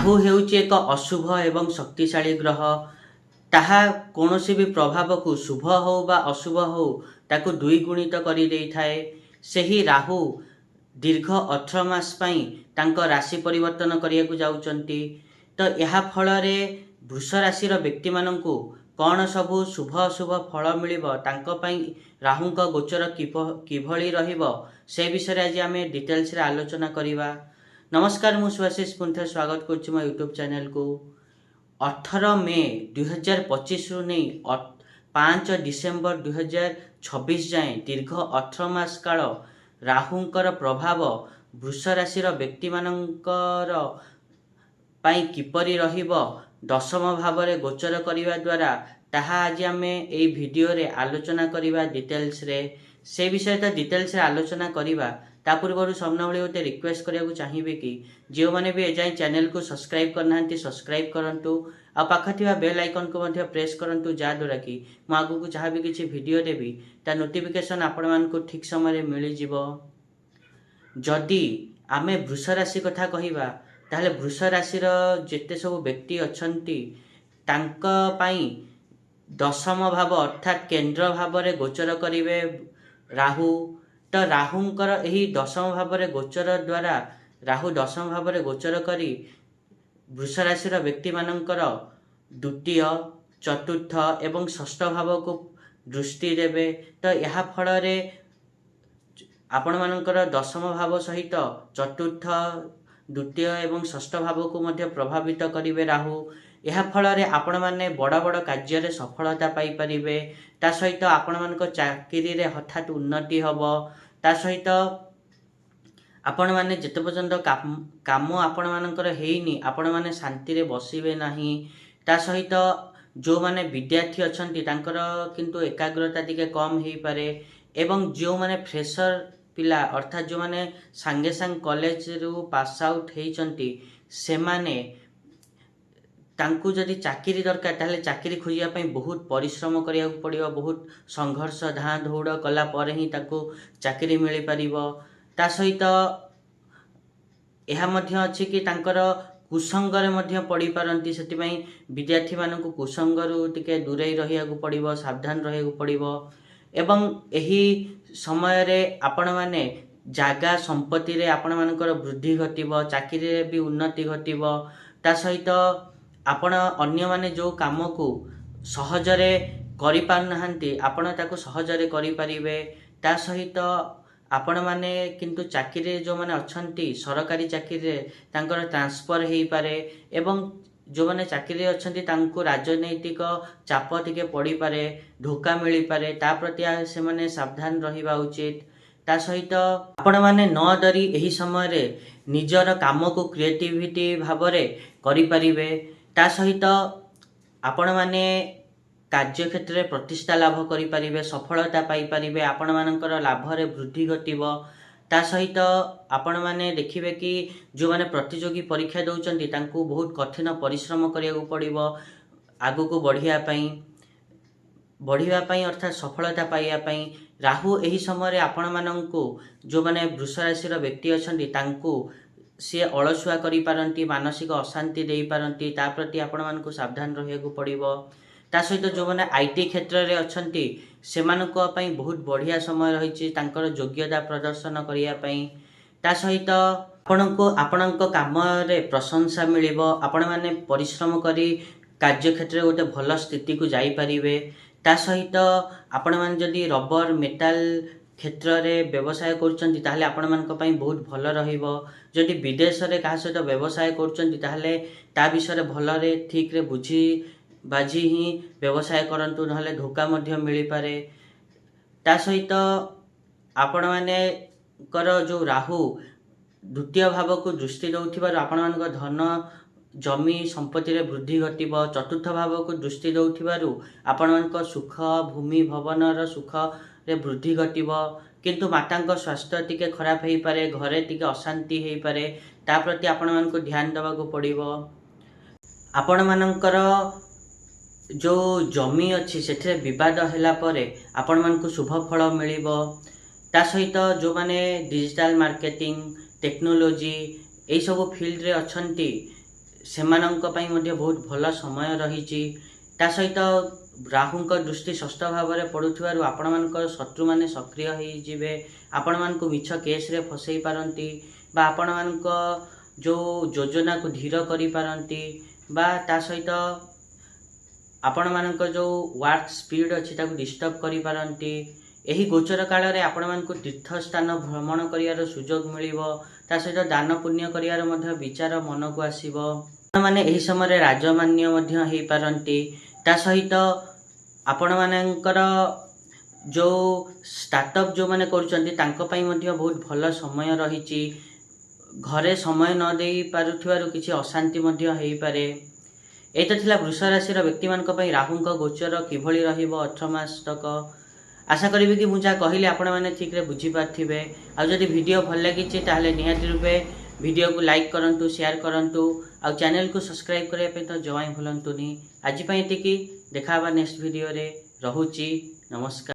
राहु हेउची एक अशुभ एवं शक्तिशाली ग्रह। ताहा कौनसी भी प्रभाव को शुभ हो बा अशुभ हो ताकू द्विगुणित करि देइथाए। सेही राहु दीर्घ 18 मास पई तांको राशि परिवर्तन करियाकू जाउचंती। तो यहा फलरे वृष राशि व्यक्ति माननकू कौन सबु शुभ अशुभ फल मिलिब तांको पई राहुंक गोचर किभଳି रहिब से विषय आज आम डिटेल्स रे आलोचना करिबा। नमस्कार, मु सुभाषिष पुंथे स्वागत करुच्ची मो यूट्यूब चैनल को। 18 मे 2025 रु नहीं 5 डिसेम्बर 2026 जाए दीर्घ 18 मास काल राहुंकर प्रभाव वृष राशि व्यक्ति मानकर पाई किपरि रहिबो दशम भाव रे गोचर करिवा द्वारा ताहा आज आमे एई वीडियो रे आलोचना करिवा डिटेल्स रे। से विषय तो डिटेल्स रे आलोचना करिवा ता पूर्व सामना भली गोटे रिक्वेस्ट करिया चाहिए कि जो मैंने भी एजाई चैनल को सब्सक्राइब करना सब्सक्राइब करंतु आ पाख थिबा बेल आइकन को मध्य प्रेस करंतु जाद्वारा कि मु आगु को जहाँ भी किसी वीडियो देवी ता नोटिफिकेशन आपण मानकु ठीक समय मिल जिवो। जदि आमे वृष राशि कथा कहिबा ताहले वृष राशि जेते सब व्यक्ति अछंती तांका पई दशम भाव अर्थात केंद्र भाव रे गोचर करिवे राहु। तो राहुंकर यही दशम भाव रे गोचर द्वारा राहु दशम भाव रे गोचर करी वृष राशि व्यक्ति मानकर द्वितीय चतुर्थ एवं षष्ठ भाव को दृष्टि देवे। तो यह फल रे आपण मानकर दशम भाव सहित चतुर्थ द्वितीय एवं षष्ठ भाव को मध्य प्रभावित करिवे राहु। यह फल रे आपण माने बड़ बड़ कार्य रे सफलता पाई परिबे। ता सहित आपण मानक चाकरी रे हठात उन्नति हबो। ता सहित आपण माने जेते पर्यंत काम आपण मानकर हेइनी आपण माने शांति रे बसिबे नाही। ता सहित जो माने विद्यार्थी अछंती तांकर किंतु एकाग्रता टिके कम हेई पारे। एवं जो माने फ्रेशर पिला अर्थात जो माने सांगे सांग कॉलेज रु पास आउट हेइचंती से माने तांकु जदि चाकरी दरकार ताहले चाकरी खोजिया पई बहुत परिश्रम करिया पड़िबो। बहुत संघर्ष धाँ दौड़ कला पर ही ताकु चाकरी मिल पारिबो। ता सहित यह मध्य अछि कि तांकर कुसंगरे मध्य पड़ी पारंती। सेति पई विद्यार्थी मानकु कुसंगरु टिके दूरे रहियाकू पड़िबो, सावधान रहियाकू पड़िबो। एवं एही समय रे आपण माने जागा संपत्ति रे आपण मानकर वृद्धि घटिबो, चाकरी रे भी उन्नति घटिबो। ता सहित आपण अन्य माने जो काम को सहजरे करि पारनाहांती आपण ताको सहजरे करि परिबे। ता सहित आपण माने किंतु चाकरी जो माने अछंती सरकारी चाकरी रे तांकर ट्रांसफर हेई पारे। एवं जो माने चाकरी अछंती तांको राजनैतिक चाप टिके पड़ी पारे, धोखा मिली पारे। ता प्रति से माने सावधान रहिबा उचित। ता सहित आपण माने न डरी एही समय रे निजर काम को क्रिएटिविटी भाव रे करि परिबे। ता सहित आपण माने कार्य क्षेत्र में प्रतिष्ठा लाभ करि परिबे, सफलता पाई परिबे, आपण मानकर लाभ रे वृद्धि घटिबो। ता सहित आपण माने देखिबे कि जो माने प्रतियोगी परीक्षा दउचंती तांकू बहुत कठिन परिश्रम करिया पड़िबो आगु को बढ़िया पई अर्थात सफलता पाइया पई। राहु एही समय रे आपण माननकू जो माने वृष राशि व्यक्ति अछंती तांकू सी अलसुआ करि पारंती, मानसिक अशांति देई पारंती। ता प्रति आपण मानकू सावधान रहियाकू पड़िबो। ता सहित जो माने आईटी क्षेत्र रे अछंती सेमानको पई बहुत बढ़िया समय रहिछि तांकर योग्यता प्रदर्शन करिया पई। ता सहित आपणको आपणको काम रे प्रशंसा मिलिबो। आपण माने परिश्रम करी कार्य क्षेत्र गोटे भल स्थिति को जाई परिबे। ता सहित आपण माने जदि रबर मेटाल क्षेत्र रे व्यवसाय करचंती ताहले आपण मानक पई बहुत भल रहिबो। जदि विदेश रे काहा सहित व्यवसाय करचंती ताहले ता विषय भल रे ठीक रे बुझी बाजी ही व्यवसाय करंतु नहले धोखा मध्य मिली पारे। ता सहित आपण माने कर जो राहु द्वितीय भाव को दृष्टि दउथिबार आपण मानक धन जमी संपत्ति रे वृद्धि घटिबो। चतुर्थ भाव को दृष्टि दउथिबारु आपण मानक सुख भूमि भवनर सुख रे वृद्धि घटिबो। किंतु मातांक स्वास्थ्य टिके खराब हेई पारे, घरे टिके अशांति हेई पारे। ता प्रति आपण मानक ध्यान देबा को पड़िबो। आपण मानकर जो जमी अच्छी से विवाद हैला परे आपण मानकु शुभ फल मिलिबो। ता सहित जो माने डिजिटल मार्केटिंग टेक्नोलोजी यही सब फील्ड रे अछंती ସେମାନଙ୍କ ପାଇଁ ମଧ୍ୟ ବହୁତ ଭଲ ସମୟ ରହିଛି। ତା ସହିତ ରାହୁଙ୍କ ଦୃଷ୍ଟି ଷଷ୍ଠ ଭାବରେ ପଡ଼ୁଥିବାରୁ ଆପଣମାନଙ୍କର ଶତ୍ରୁମାନେ ସକ୍ରିୟ ହେଇଯିବେ, ଆପଣମାନଙ୍କୁ ମିଛ କେସ୍ରେ ଫସେଇ ପାରନ୍ତି ବା ଆପଣମାନଙ୍କ ଯେଉଁ ଯୋଜନାକୁ ଧୀର କରିପାରନ୍ତି ବା ତା ସହିତ ଆପଣମାନଙ୍କ ଯେଉଁ ୱାର୍କ ସ୍ପିଡ୍ ଅଛି ତାକୁ ଡିଷ୍ଟର୍ବ କରିପାରନ୍ତି। ଏହି ଗୋଚର କାଳରେ ଆପଣମାନଙ୍କୁ ତୀର୍ଥସ୍ଥାନ ଭ୍ରମଣ କରିବାର ସୁଯୋଗ ମିଳିବ। ତା ସହିତ ଦାନ ପୁଣ୍ୟ କରିବାର ମଧ୍ୟ ବିଚାର ମନକୁ ଆସିବ। ଆପଣମାନେ ଏହି ସମୟରେ ରାଜମାନ୍ୟ ମଧ୍ୟ ହେଇପାରନ୍ତି। ତା ସହିତ ଆପଣମାନଙ୍କର ଯେଉଁ ଷ୍ଟାର୍ଟଅପ୍ ଯେଉଁମାନେ କରୁଛନ୍ତି ତାଙ୍କ ପାଇଁ ମଧ୍ୟ ବହୁତ ଭଲ ସମୟ ରହିଛି। ଘରେ ସମୟ ନ ଦେଇ ପାରୁଥିବାରୁ କିଛି ଅଶାନ୍ତି ମଧ୍ୟ ହେଇପାରେ। ଏଇଟା ଥିଲା ବୃଷ ରାଶିର ବ୍ୟକ୍ତିମାନଙ୍କ ପାଇଁ ରାହୁଙ୍କ ଗୋଚର କିଭଳି ରହିବ 18 ମାସ ତକ। ଆଶା କରିବି କି ମୁଁ ଯାହା କହିଲି ଆପଣମାନେ ଠିକ୍ରେ ବୁଝିପାରିଥିବେ। ଆଉ ଯଦି ଭିଡ଼ିଓ ଭଲ ଲାଗିଛି ତାହେଲେ ନିହାତି ରୂପେ ଭିଡ଼ିଓକୁ ଲାଇକ୍ କରନ୍ତୁ, ସେୟାର କରନ୍ତୁ ଆଉ ଚ୍ୟାନେଲକୁ ସବସ୍କ୍ରାଇବ୍ କରିବା ପାଇଁ ତ ଜମା ଭୁଲନ୍ତୁନି। ଆଜି ପାଇଁ ଏତିକି, ଦେଖା ହେବା ନେକ୍ସଟ ଭିଡ଼ିଓରେ। ରହୁଛି, ନମସ୍କାର।